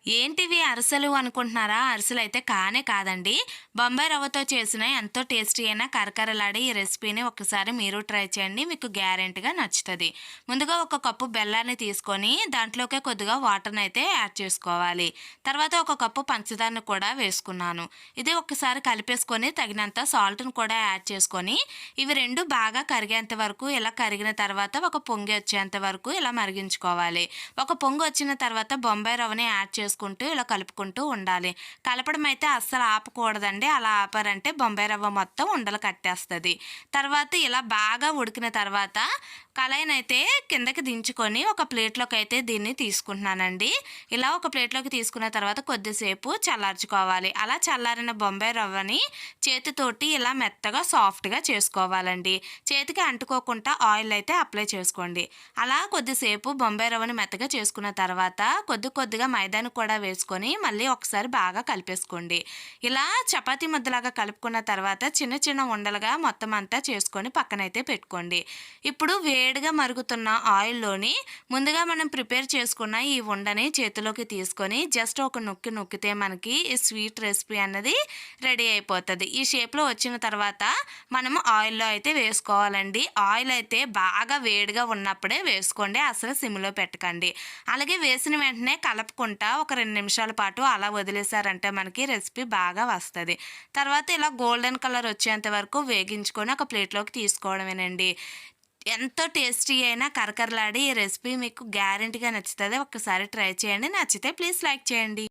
ఏంటివి అరిసెలు అనుకుంటున్నారా? అరిసెలయితే కానే కాదండి. బొంబాయి రవ్వతో చేసిన ఎంతో టేస్టీ అయిన కరకరలాడే ఈ రెసిపీని ఒక్కసారి మీరు ట్రై చేయండి. మీకు గ్యారంటీగా నచ్చుతది. ముందుగా ఒక కప్పు బెల్లాన్ని తీసుకొని దాంట్లోకే కొద్దిగా వాటర్‌నయితే యాడ్ చేసుకోవాలి. తర్వాత ఒక కప్పు పంచదారను కూడా వేసుకున్నాను. ఇది ఒక్కసారి కలిపేసుకొని తగినంత సాల్ట్‌ని కూడా యాడ్ చేసుకొని ఇవి 2 బాగా కరిగేంత వరకు ఇలా కరిగిన తర్వాత ఒక పొంగి వచ్చేంత వరకు ఇలా మరిగించుకోవాలి. ఒక పొంగు వచ్చిన తర్వాత బొంబాయి రవ్వని యాడ్ చేసుకుంటూ ఇలా కలుపుకుంటూ ఉండాలి. కలపడం అయితే అస్సలు ఆపకూడదండి. అలా ఆపారంటే బొంబాయి రవ్వ మొత్తం ఉండలు కట్టేస్తది. తర్వాత ఇలా బాగా ఉడికిన తర్వాత కళాయినైతే కిందకి దించుకొని ఒక ప్లేట్‌లోకైతే దీన్ని తీసుకుంటున్నానండి. ఇలా ఒక ప్లేట్‌లోకి తీసుకున్న తర్వాత కొద్దిసేపు చల్లార్చుకోవాలి. అలా చల్లారిన బొంబాయి రవ్వని చేతితోటి ఇలా మెత్తగా సాఫ్ట్‌గా చేసుకోవాలండి. చేతికి అంటుకోకుండా ఆయిల్ అయితే అప్లై చేసుకోండి. అలా కొద్దిసేపు బొంబాయి రవ్వని మెత్తగా చేసుకున్న తర్వాత కొద్దిగా మైదాను కూడా వేసుకొని మళ్ళీ ఒకసారి బాగా కలిపేసుకోండి. ఇలా చపాతీ ముద్దలాగా కలుపుకున్న తర్వాత చిన్న చిన్న ఉండలుగా మొత్తం అంతా చేసుకొని పక్కనైతే పెట్టుకోండి. ఇప్పుడు వేడిగా మరుగుతున్న ఆయిల్‌లోని ముందుగా మనం ప్రిపేర్ చేసుకున్న ఈ ఉండని చేతిలోకి తీసుకొని జస్ట్ ఒక నొక్కితే మనకి ఈ స్వీట్ రెసిపీ అన్నది రెడీ అయిపోతది. ఈ షేప్‌లో వచ్చిన తర్వాత మనము ఆయిల్‌లో అయితే వేసుకోవాలండి. ఆయిల్ అయితే బాగా వేడిగా ఉన్నప్పుడే వేసుకోండి. అసలు సిమ్‌లో పెట్టకండి. అలాగే వేసిన వెంటనే కలుపుకుంటా ఒక 2 నిమిషాల పాటు అలా వదిలేసారంటే మనకి రెసిపీ బాగా వస్తది. తర్వాత ఇలా గోల్డెన్ కలర్ వచ్చేంత వరకు వేగించుకొని ఒక ప్లేట్‌లోకి తీసుకోవడమేనండి. ఎంతో టేస్టీ అయిన కరకరలాడే ఈ రెసిపీ మీకు గ్యారంటీగా నచ్చుతది. ఒక్కసారి ట్రై చేయండి. నచ్చితే ప్లీజ్ లైక్ చేయండి.